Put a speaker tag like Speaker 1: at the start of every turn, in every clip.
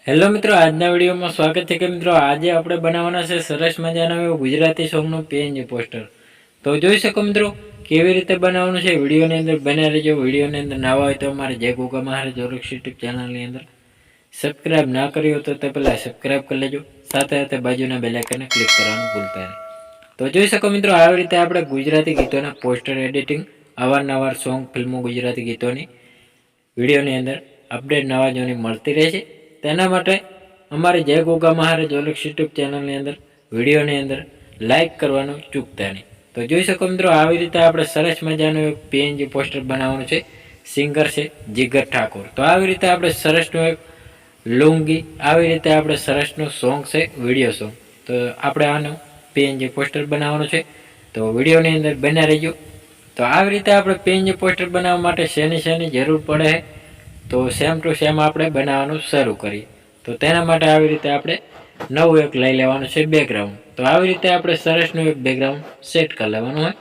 Speaker 1: Hello મિત્રો, આજના વિડીયોમાં સ્વાગત છે કે મિત્રો આજે આપણે બનાવવાના છે સરસ મજાનો એવો ગુજરાતી સોંગનું પીએનજી પોસ્ટર. તો જોઈ શકો મિત્રો કેવી રીતે બનાવવાનું છે વિડીયોની અંદર બન્યા રહેજો. વિડીયોની અંદર નવા હોય તો અમારે જય ગોગા મહારાજ જોરક્ષ યુટ્યુબ ચેનલની અંદર સબસ્ક્રાઇબ ના કરી હોય તો તે પહેલાં સબસ્ક્રાઇબ કરી લેજો, સાથે સાથે બાજુના બેલ આઇકનને ક્લિક કરવાનું ભૂલતા નહીં. તો જોઈ શકો મિત્રો આવી રીતે આપણે ગુજરાતી ગીતોના પોસ્ટર એડિટિંગ, અવારનવાર સોંગ ફિલ્મો ગુજરાતી ગીતોની વિડીયોની અંદર અપડેટ નવા જોની મળતી રહેશે. તેના માટે અમારી જય ગોગા મહારાજ ઓલક્ષ યુટ્યુબ ચેનલની અંદર વિડીયોની અંદર લાઇક કરવાનું ચૂકતા નહીં. તો જોઈ શકો મિત્રો આવી રીતે આપણે સરસ મજાનું એક પીએનજી પોસ્ટર બનાવવાનું છે. સિંગર છે જીગર ઠાકોર. તો આવી રીતે આપણે સરસનું એક લુંગી, આવી રીતે આપણે સરસનું સોંગ છે વિડીયો સોંગ. તો આપણે આનું પીએનજી પોસ્ટર બનાવવાનું છે. તો વિડીયોની અંદર બન્યા રહેજો. તો આવી રીતે આપણે પીએનજી પોસ્ટર બનાવવા માટે શેની જરૂર પડે છે તો સેમ ટુ સેમ આપણે બનાવવાનું શરૂ કરીએ. તો તેના માટે આવી રીતે આપણે નવું એક લઈ લેવાનું છે બેકગ્રાઉન્ડ. તો આવી રીતે આપણે સરસનું એક બેકગ્રાઉન્ડ સેટ કરી લેવાનું હોય.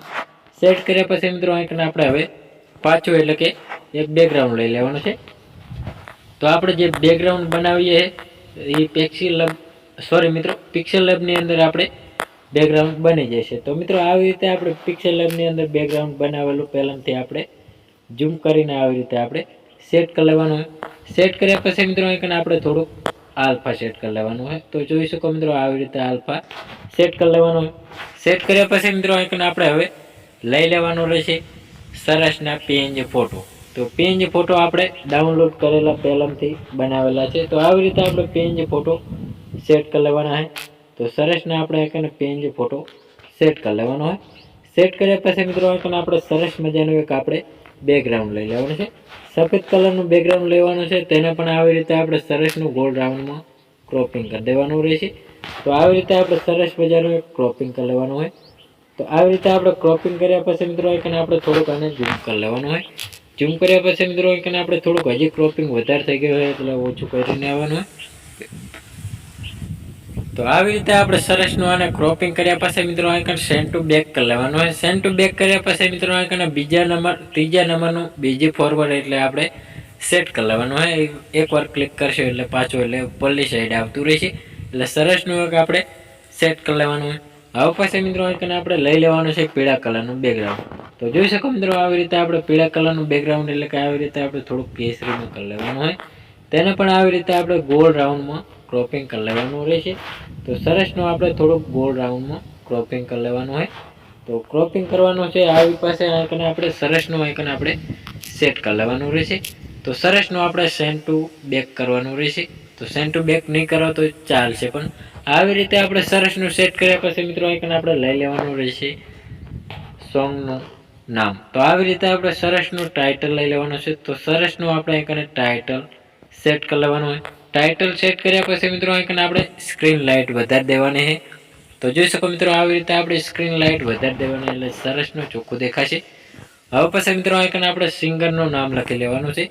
Speaker 1: સેટ કર્યા પછી મિત્રો અહીં આપણે હવે પાછું એટલે કે એક બેકગ્રાઉન્ડ લઈ લેવાનું છે. તો આપણે જે બેકગ્રાઉન્ડ બનાવીએ એ પિક્સેલ લેબની અંદર આપણે બેકગ્રાઉન્ડ બની જશે. તો મિત્રો આવી રીતે આપણે પિક્સેલ લેબની અંદર બેકગ્રાઉન્ડ બનાવેલું પહેલાંથી આપણે ઝૂમ કરીને આવી રીતે આપણે સેટ કરી લેવાનું હોય. સેટ કર્યા પછી મિત્રો અહીં આપણે થોડુંક આલ્ફા સેટ કરી લેવાનું હોય. તો જોઈ શકો મિત્રો આવી રીતે આલ્ફા સેટ કરી લેવાનું હોય. સેટ કર્યા પછી મિત્રો અહીં આપણે હવે લઈ લેવાનું રહેશે સરસના પીએનજી ફોટો. તો પીએનજી ફોટો આપણે ડાઉનલોડ કરેલા પહેલાંથી બનાવેલા છે. તો આવી રીતે આપણે પીએનજી ફોટો સેટ કરી લેવાના હોય. તો સરસના આપણે અહીં પીએનજી ફોટો સેટ કરી લેવાનો હોય. સેટ કર્યા પછી મિત્રો અહીં આપણે સરસ મજાનું એક આપણે બેકગ્રાઉન્ડ લઈ લેવાનું છે. સફેદ કલરનું બેકગ્રાઉન્ડ લેવાનું છે. તેને પણ આવી રીતે આપણે સરસનું ગોલ્ડ રાઉન્ડમાં ક્રોપિંગ કરી દેવાનું રહેશે. તો આવી રીતે આપણે સરસ મજાનું એક ક્રોપિંગ કરી લેવાનું હોય. તો આવી રીતે આપણે ક્રોપિંગ કર્યા પછી મિત્રો આપણે થોડુંક આને ઝૂમ કરી લેવાનું હોય. ઝૂમ કર્યા પછી મિત્રો આપણે થોડુંક હજી ક્રોપિંગ વધારે થઈ ગયું હોય એટલે ઓછું કરીને આવવાનું હોય. તો આવી રીતે આપણે સરસનું આને ક્રોપિંગ કર્યા પછી મિત્રો અહીં સેન્ડ ટુ બેક કરી લેવાનું હોય. સેન્ડ ટુ બેક કર્યા પછી મિત્રો અહીં ત્રીજા નંબરનું બીજી ફોરવર્ડ એટલે આપણે સેટ કરી લેવાનું હોય. એકવાર ક્લિક કરશો એટલે પાછું એટલે ઉપરની સાઈડ આવતું રહેશે. એટલે સરસનું એક આપણે સેટ કરી લેવાનું હોય. હવે પછી મિત્રો અહીં આપણે લઈ લેવાનું છે પીળા કલરનું બેકગ્રાઉન્ડ. તો જોઈ શકો મિત્રો આવી રીતે આપણે પીળા કલરનું બેકગ્રાઉન્ડ એટલે કે આવી રીતે આપણે થોડુંક કેસરીનું કરી લેવાનું હોય. તેને પણ આવી રીતે આપણે ગોળ રાઉન્ડમાં ક્રોપિંગ કરી લેવાનું રહેશે. તો સરસનું આપણે થોડુંક ગોળ રાઉન્ડમાં ક્રોપિંગ કરી લેવાનું હોય. તો ક્રોપિંગ કરવાનું છે આવી પાસે આપણે સરસનું આઇકન આપણે સેટ કરી લેવાનું રહેશે. તો સરસનું આપણે સેન્ડ ટુ બેક કરવાનું રહેશે. તો સેન્ડ ટુ બેક નહીં કરો તો ચાલશે, પણ આવી રીતે આપણે સરસનું સેટ કર્યા પછી મિત્રો આઇકન આપણે લઈ લેવાનું રહેશે સોંગનું નામ. તો આવી રીતે આપણે સરસનું ટાઇટલ લઈ લેવાનું છે. તો સરસનું આપણે આઇકન ટાઇટલ સેટ કરી લેવાનું હોય. ટાઇટલ સેટ કર્યા પછી મિત્રો અહીં આપણે સ્ક્રીન લાઇટ વધારી દેવાની છે. તો જોઈ શકો મિત્રો આવી રીતે આપણે સ્ક્રીન લાઇટ વધારી દેવાની એટલે સરસનું ચોખ્ખું દેખાશે. હવે પછી મિત્રો અહીં આપણે સિંગરનું નામ લખી લેવાનું છે.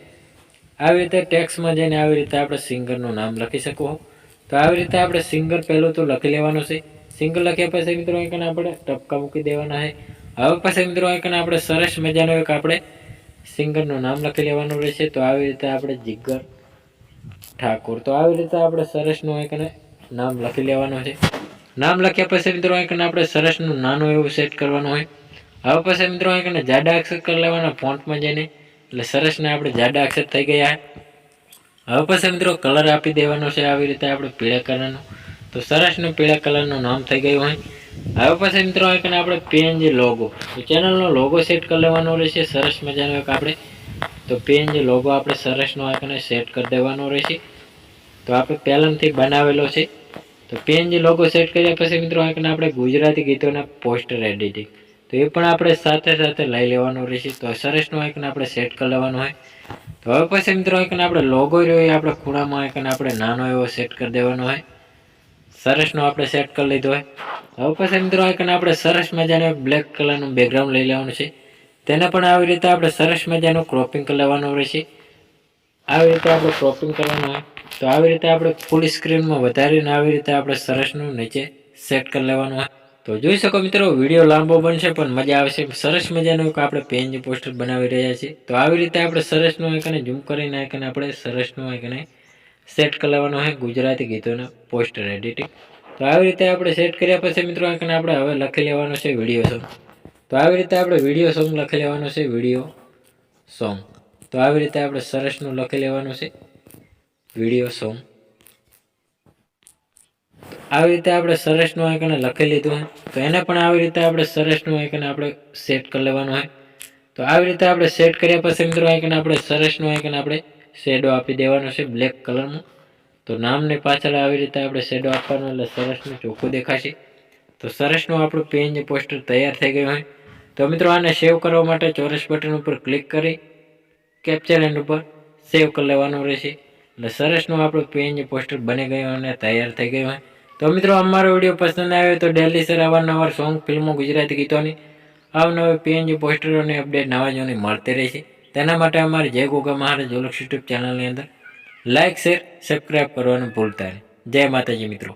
Speaker 1: આવી રીતે ટેક્સ્ટમાં જઈને આવી રીતે આપણે સિંગરનું નામ લખી શકો. તો આવી રીતે આપણે સિંગર પહેલું તો લખી લેવાનું છે. સિંગર લખ્યા પછી મિત્રો અહીં આપણે ટપકા મૂકી દેવાના છે. હવે પછી મિત્રો અહીં આપણે સરસ મજાનું એક આપણે સિંગરનું નામ લખી લેવાનું રહેશે. તો આવી રીતે આપણે જીગર ઠાકોર. તો આવી રીતે આપણે સરસનું અહીં નામ લખી લેવાનું છે. નામ લખ્યા પછી મિત્રો અહીં આપણે સરસનું નાનું એવું સેટ કરવાનું હોય. હવે પછી મિત્રો અહીં જાડા અક્ષર કરી લેવાના ફોન્ટમાં જઈને એટલે સરસને આપણે જાડા અક્ષર થઈ ગયા. હવે પછી મિત્રો કલર આપી દેવાનો છે આવી રીતે આપણે પીળા કલરનું. તો સરસનું પીળા કલરનું નામ થઈ ગયું હોય. હવે પછી મિત્રો અહીં આપણે પીએનજી લોગો, તો ચેનલનો લોગો સેટ કરી લેવાનો રહેશે સરસ મજાનો એક આપણે. તો પીએનજી લોગો આપણે સરસનો આઇકન સેટ કરી દેવાનો રહેશે. તો આપણે પહેલાંથી બનાવેલો છે. તો પીએનજી લોગો સેટ કર્યા પછી મિત્રો આઇકન આપણે ગુજરાતી ગીતોના પોસ્ટર એડિટિંગ, તો એ પણ આપણે સાથે સાથે લઈ લેવાનું રહેશે. તો સરસનું આઇકન આપણે સેટ કરી લેવાનું હોય. તો હવે પછી મિત્રો આઇકન આપણે લોગો રહ્યો એ આપણે ખૂણામાં આઇકન આપણે નાનો એવો સેટ કરી દેવાનો હોય. સરસનો આપણે સેટ કરી લીધો હોય. હવે પછી મિત્રો આઇકન આપણે સરસ મજાનું બ્લેક કલરનું બેકગ્રાઉન્ડ લઈ લેવાનું છે. તેને પણ આવી રીતે આપણે સરસ મજાનું ક્રોપિંગ કરી લેવાનું રહેશે. આવી રીતે આપણે ક્રોપિંગ કરવાનું હોય. તો આવી રીતે આપણે ફૂલ સ્ક્રીનમાં વધારીને આવી રીતે આપણે સરસનું નીચે સેટ કરી લેવાનું હોય. તો જોઈ શકો મિત્રો વિડીયો લાંબો બનશે પણ મજા આવશે. સરસ મજાનું આપણે પીએનજી પોસ્ટર બનાવી રહ્યા છીએ. તો આવી રીતે આપણે સરસનું આઇકન ઝૂમ કરીને આઇકન આપણે સરસનું આઇકન સેટ કરી લેવાનું હોય ગુજરાતી ગીતોના પોસ્ટર એડિટિંગ. તો આવી રીતે આપણે સેટ કર્યા પછી મિત્રો આપણે હવે લખી લેવાનો છે વિડીયો સોંગ. તો આવી રીતે આપણે વિડીયો સોંગ લખી લેવાનો છે વિડીયો સોંગ. તો આવી રીતે આપણે સરસનું લખી લેવાનું છે વિડીયો સોંગ. આવી રીતે આપણે સરસનું આઇકન લખી લીધું હોય તો એને પણ આવી રીતે આપણે સરસનું આઇકન આપણે સેટ કરી લેવાનું હોય. તો આવી રીતે આપણે સેટ કર્યા પછી મિત્રો આઇકન આપણે સરસનું આઇકન આપણે શેડો આપી દેવાનો છે બ્લેક કલરનું. તો નામની પાછળ આવી રીતે આપણે શેડો આપવાનો એટલે સરસનું ચોખ્ખું દેખાશે. તો સરસનું આપણું પીએનજી પોસ્ટર તૈયાર થઈ ગયું હોય. તો મિત્રો આને સેવ કરવા માટે ચોરસ બટન ઉપર ક્લિક કરી કેપ્ચર એન્ડ ઉપર સેવ કરી લેવાનું રહેશે. એટલે સરસનું આપણું પીએનજી પોસ્ટર બની ગયું અને તૈયાર થઈ ગયું હોય. તો મિત્રો અમારો વિડીયો પસંદ આવ્યો તો ડેલી સર અવારનવાર સોંગ ફિલ્મો ગુજરાતી ગીતોની અવનવી પીએનજી પોસ્ટરોની અપડેટ નવા જોવાની મળતી રહેશે. તેના માટે અમારી જય ગોગા મહારાજ જોલક્ષ યુટ્યુબ ચેનલની અંદર લાઇક શેર સબસ્ક્રાઈબ કરવાનું ભૂલતા નહીં. જય માતાજી મિત્રો.